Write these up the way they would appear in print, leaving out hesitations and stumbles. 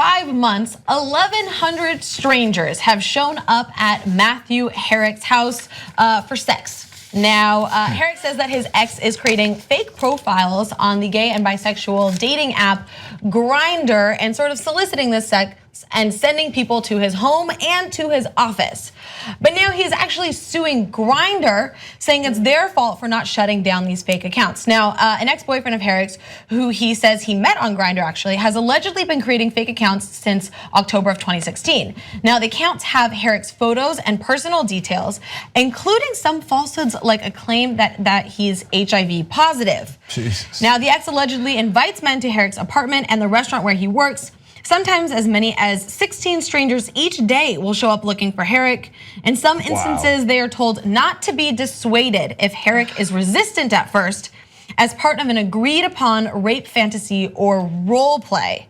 5 months, 1,100 strangers have shown up at Matthew Herrick's house for sex. Now, Herrick says that his ex is creating fake profiles on the gay and bisexual dating app Grindr and sort of soliciting this sex and sending people to his home and to his office. But now he's actually suing Grindr, saying it's their fault for not shutting down these fake accounts. Now, an ex-boyfriend of Herrick's, who he says he met on Grindr actually, has allegedly been creating fake accounts since October of 2016. Now, the accounts have Herrick's photos and personal details, including some falsehoods like a claim that he's HIV positive. Jesus. Now, the ex allegedly invites men to Herrick's apartment and the restaurant where he works. Sometimes as many as 16 strangers each day will show up looking for Herrick. In some instances, they are told not to be dissuaded if Herrick is resistant at first as part of an agreed upon rape fantasy or role play.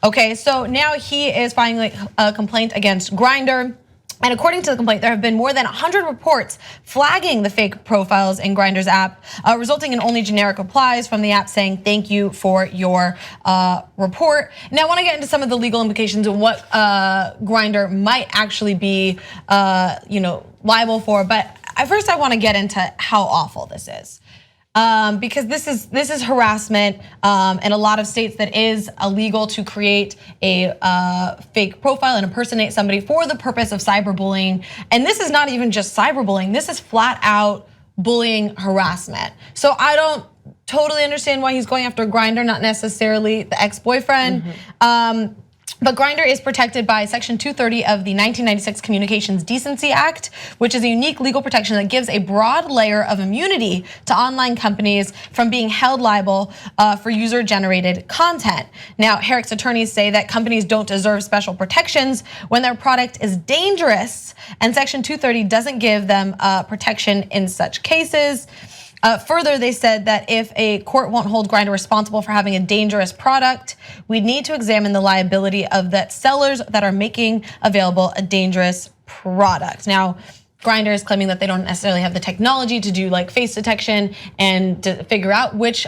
Okay, so now he is filing a complaint against Grindr. And according to the complaint, there have been more than 100 reports flagging the fake profiles in Grindr's app, resulting in only generic replies from the app saying, "Thank you for your report." Now, I want to get into some of the legal implications of what Grindr might actually be, liable for. But first, I want to get into how awful this is. Because this is harassment. In a lot of states that is illegal to create a fake profile and impersonate somebody for the purpose of cyberbullying. And this is not even just cyberbullying, this is flat out bullying harassment. So I don't totally understand why he's going after Grindr, not necessarily the ex-boyfriend. But Grindr is protected by Section 230 of the 1996 Communications Decency Act, which is a unique legal protection that gives a broad layer of immunity to online companies from being held liable for user-generated content. Now, Herrick's attorneys say that companies don't deserve special protections when their product is dangerous, and Section 230 doesn't give them protection in such cases. Further, they said that if a court won't hold Grindr responsible for having a dangerous product, we need to examine the liability of the sellers that are making available a dangerous product. Now, Grindr is claiming that they don't necessarily have the technology to do like face detection and to figure out which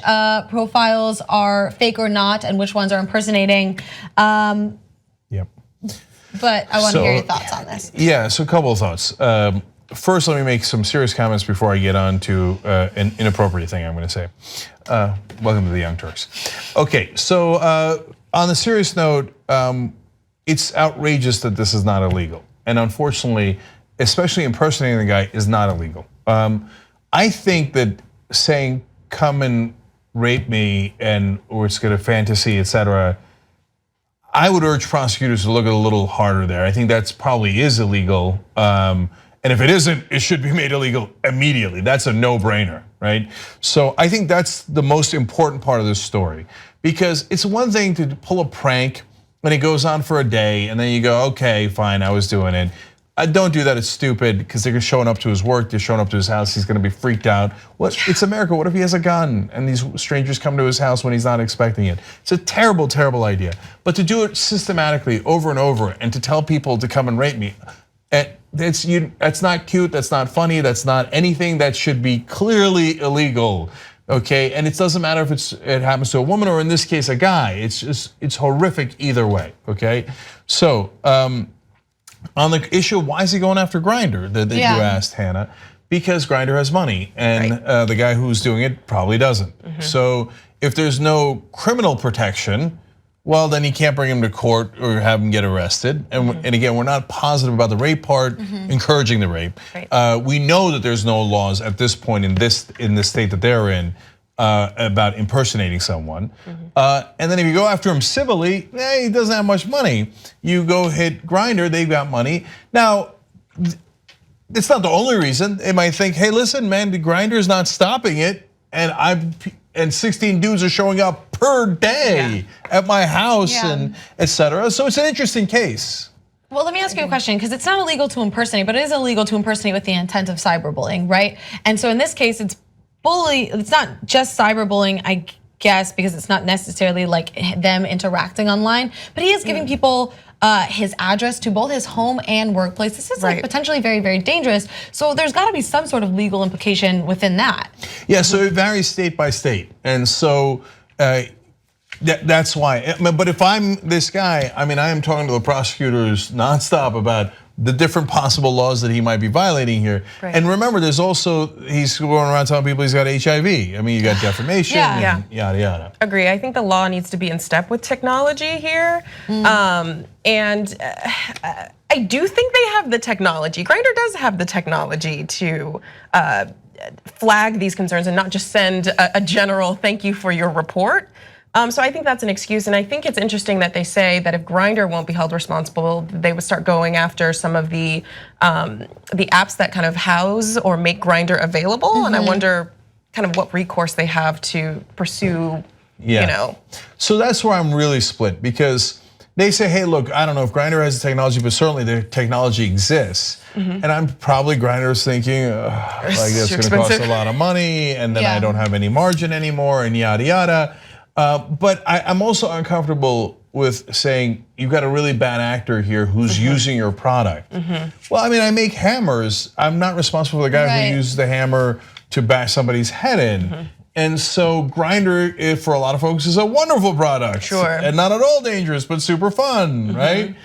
profiles are fake or not and which ones are impersonating. Yep. But I want to hear your thoughts on this. Yeah, so a couple of thoughts. First, let me make some serious comments before I get on to an inappropriate thing I'm gonna say. Welcome to the Young Turks. Okay, so on the serious note, it's outrageous that this is not illegal. And unfortunately, especially impersonating the guy is not illegal. I think that saying, come and rape me or it's gonna fantasy, etc. I would urge prosecutors to look a little harder there. I think that's probably is illegal. And if it isn't, it should be made illegal immediately. That's a no-brainer, right? So I think that's the most important part of this story, because it's one thing to pull a prank and it goes on for a day and then you go, okay, fine, I was doing it. Don't do that, it's stupid, because they're showing up to his work, they're showing up to his house, he's gonna be freaked out. Well, it's America, what if he has a gun and these strangers come to his house when he's not expecting it? It's a terrible, terrible idea. But to do it systematically over and over and to tell people to come and rape me, that's not cute, that's not funny, that's not anything that should be clearly illegal, okay? And it doesn't matter if it happens to a woman or in this case a guy. It's horrific either way, okay? So on the issue of why is he going after Grindr that you asked, Hannah? Because Grindr has money and the guy who's doing it probably doesn't. So if there's no criminal protection, well, then he can't bring him to court or have him get arrested. And again, we're not positive about the rape part, encouraging the rape. We know that there's no laws at this point in the state that they're in about impersonating someone. And then if you go after him civilly, he doesn't have much money. You go hit Grindr, they've got money. Now, it's not the only reason. They might think, hey, listen, man, the Grindr is not stopping it, and 16 dudes are showing up per day at my house and etc. So it's an interesting case. Well, let me ask you a question, because it's not illegal to impersonate, but it is illegal to impersonate with the intent of cyberbullying, right? And so in this case, it's not just cyberbullying, I guess, because it's not necessarily like them interacting online, but he is giving people his address to both his home and workplace. This is like potentially very, very dangerous. So there's got to be some sort of legal implication within that. Yeah, so it varies state by state. And so That's why. But if I'm this guy, I mean, I am talking to the prosecutors nonstop about the different possible laws that he might be violating here. Right. And remember, there's also, he's going around telling people he's got HIV. I mean, you got defamation and yada, yada. Agree, I think the law needs to be in step with technology here. And I do think they have the technology. Grindr does have the technology to flag these concerns and not just send a general thank you for your report. So I think that's an excuse, and I think it's interesting that they say that if Grindr won't be held responsible, they would start going after some of the apps that kind of house or make Grindr available. And I wonder kind of what recourse they have to pursue, you know. So that's where I'm really split, because they say, hey, look, I don't know if Grindr has the technology, but certainly the technology exists. And I'm probably Grindr's thinking, like it's gonna cost a lot of money, and then I don't have any margin anymore, and yada, yada. But I'm also uncomfortable with saying you've got a really bad actor here who's using your product. Well, I mean, I make hammers. I'm not responsible for the guy who uses the hammer to bash somebody's head in. And so Grindr, for a lot of folks, is a wonderful product. Sure. And not at all dangerous, but super fun, right?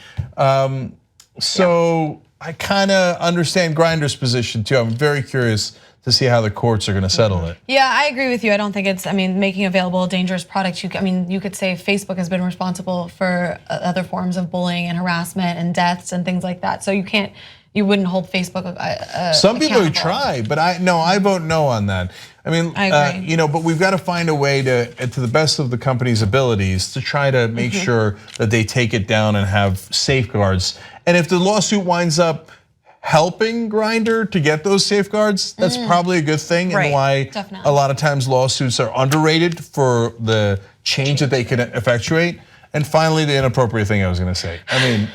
So I kind of understand Grindr's position too. I'm very curious to see how the courts are going to settle it. Yeah, I agree with you. I don't think it's, I mean, making available a dangerous product. I mean, you could say Facebook has been responsible for other forms of bullying and harassment and deaths and things like that. So you wouldn't hold Facebook Some people who try, but I vote no on that. I mean, I agree. But we've got to find a way to the best of the company's abilities to try to make sure that they take it down and have safeguards. And if the lawsuit winds up helping Grindr to get those safeguards, that's probably a good thing, and why a lot of times lawsuits are underrated for the change that they can effectuate. And finally, the inappropriate thing I was gonna say. I mean,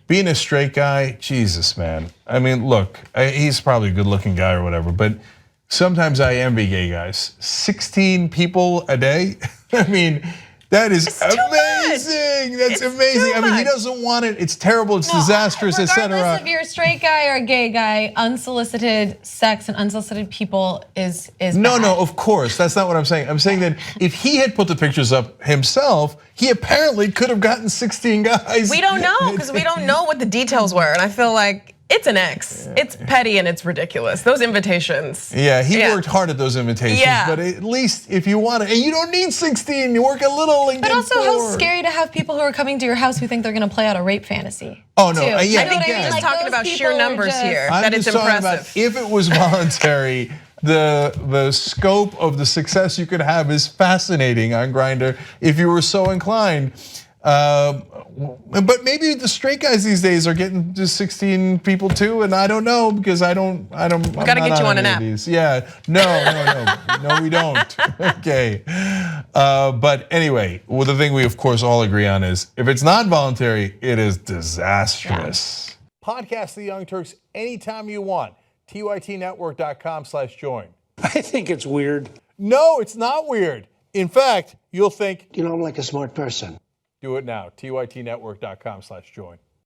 being a straight guy, Jesus, man. I mean, look, he's probably a good looking guy or whatever, but sometimes I envy gay guys. 16 people a day? I mean, that is amazing. That's amazing. I mean, he doesn't want it. It's terrible. It's disastrous, etc. Regardless if you're a straight guy or a gay guy, unsolicited sex and unsolicited people is No, bad. no, of course. That's not what I'm saying. I'm saying that if he had put the pictures up himself, he apparently could have gotten 16 guys. We don't know, because we don't know what the details were, and I feel like it's an X. It's petty and it's ridiculous. Those invitations. Yeah, he worked hard at those invitations, but at least if you want it, and you don't need 16, you work a little and But get also, bored. how scary to have people who are coming to your house who think they're gonna play out a rape fantasy. Oh no, too. yeah, I think again, you're just talking those about sheer people are numbers just- here. I'm That it's just talking impressive. about if it was voluntary, the scope of the success you could have is fascinating on Grindr if you were so inclined. But maybe the straight guys these days are getting to 16 people too, and I don't know, because I don't. We gotta get you on an app. Yeah, no, we don't. Okay, but anyway, well, the thing we of course all agree on is if it's not voluntary, it is disastrous. Podcast The Young Turks anytime you want. TYTnetwork.com/join. I think it's weird. No, it's not weird. In fact, you'll think, You know, I'm like a smart person. do it now. TYTnetwork.com/join.